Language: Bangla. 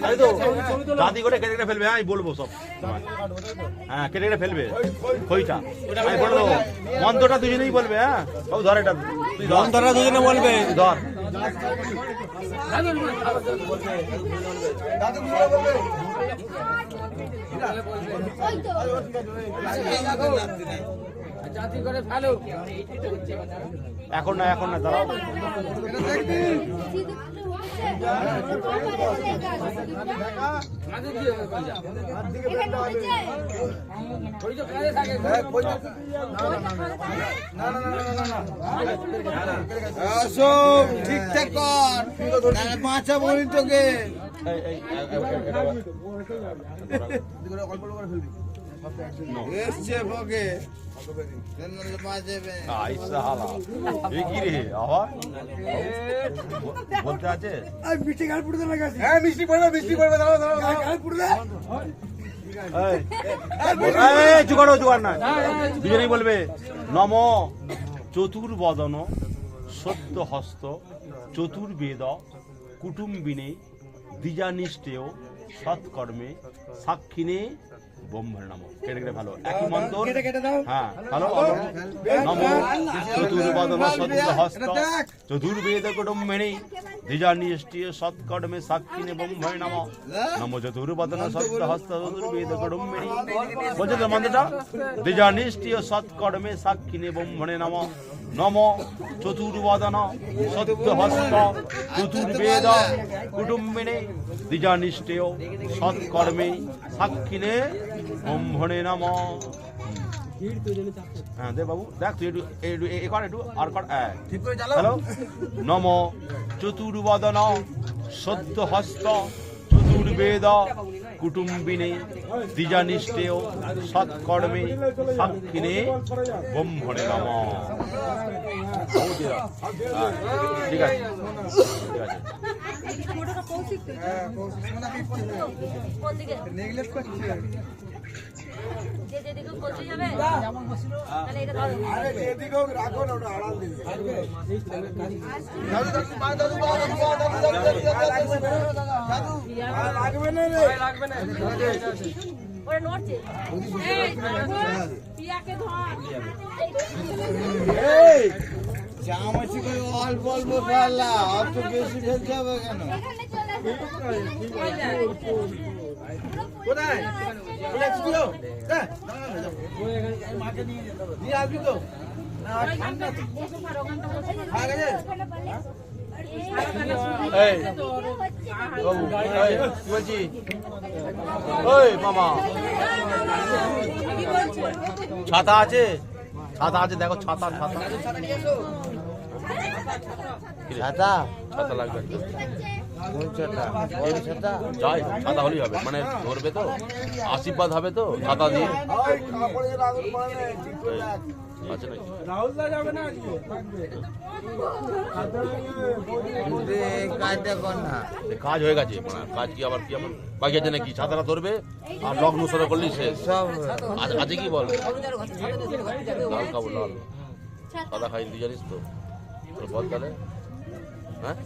তাই তো দাদি করে কেটে কেটে ফেলবে, আমি বলবো সব। হ্যাঁ কেটে কেটে ফেলবে খইটা, আমি বলবো। মন্ত্রটা দুজনেই বলবে। হ্যাঁ বাবু ধর এটা, তুই মন্ত্রটা দুজনে বলবে, ধর। এখন না, এখন না, দাঁড়াও। ঠিকঠাক কর, মাছা বলি তোকে। এসছে বকে বলতে আছে মিষ্টি গাল পুড়ে দেবে। হ্যাঁ মিষ্টি পড়বে, মিষ্টি পড়বে। দাঁড়াও দাঁড়াও, গাল পুড়বে। জোগাড় না, দুজনেই বলবে। নম চতুর্বদন সত্য হস্ত চতুর্বেদ কুটুম্বিনে দ্বিজানিষ্ঠেয় সৎকর্মে সাক্ষিণে ব্রহ্মের নাম। কেটে কেটে ভালো, একই মন্ত্র। হ্যাঁ ভালো। নম চতুর্বদন সত্য হস্ত চতুর্বেদ কুটুম্বিনে দ্বিজানিষ্ঠেয় সৎকর্মে সাক্ষিণে ব্রহ্মের নাম। নম চতুর্বদন সত্য হস্ত চতুর্বেদ কুটুম্বিনে, বলছে তো মন্ত্রটা, দ্বিজানিষ্ঠেয় সৎকর্মে সাক্ষিণে ব্রহ্মণে নাম। নম চতুর্বদন সত্য হস্ত চতুর্বেদ কুটুম্বিনে দ্বিজানিষ্ঠেয় সৎকর্মে সাক্ষিণে ব্রহ্মণে নাম। হ্যাঁ দে বাবু, দেখ তুই একটু আর কর। হ্যালো, নম চতুর্বদন সত্য হস্ত চতুর্বেদ কুটুম্বিনে দ্বিজানিষ্ঠেয় সৎকর্মে সাক্ষিণে ব্রহ্মণে নাম। ঠিক আছে, ঠিক আছে। চামচি করে অল্প অল্প পাল্লা, অত বেশি ফেলতে হবে কেন? কোথায় নিয়ে আসবি তো? বলছি ওই মামা, ছাতা আছে? ছাতা আছে, দেখো ছাতা, ছাতা ছাতা ছাতা লাগবে। ছাতা যাই, ছাতা হলেই হবে, মানে ধরবে তো, আশীর্বাদ হবে তো ছাতা দিয়ে। আছে নাকি? কাজ হয়ে গেছে, কাজ কি আবার কি আমার বাকি আছে নাকি? ছাতাটা ধরবে আর লগ্ন সরে করলেই শেষ। আছে কি বল? লাল খাবো, লাল সাদা খাই, তুই জানিস তো? বল তাহলে। হ্যাঁ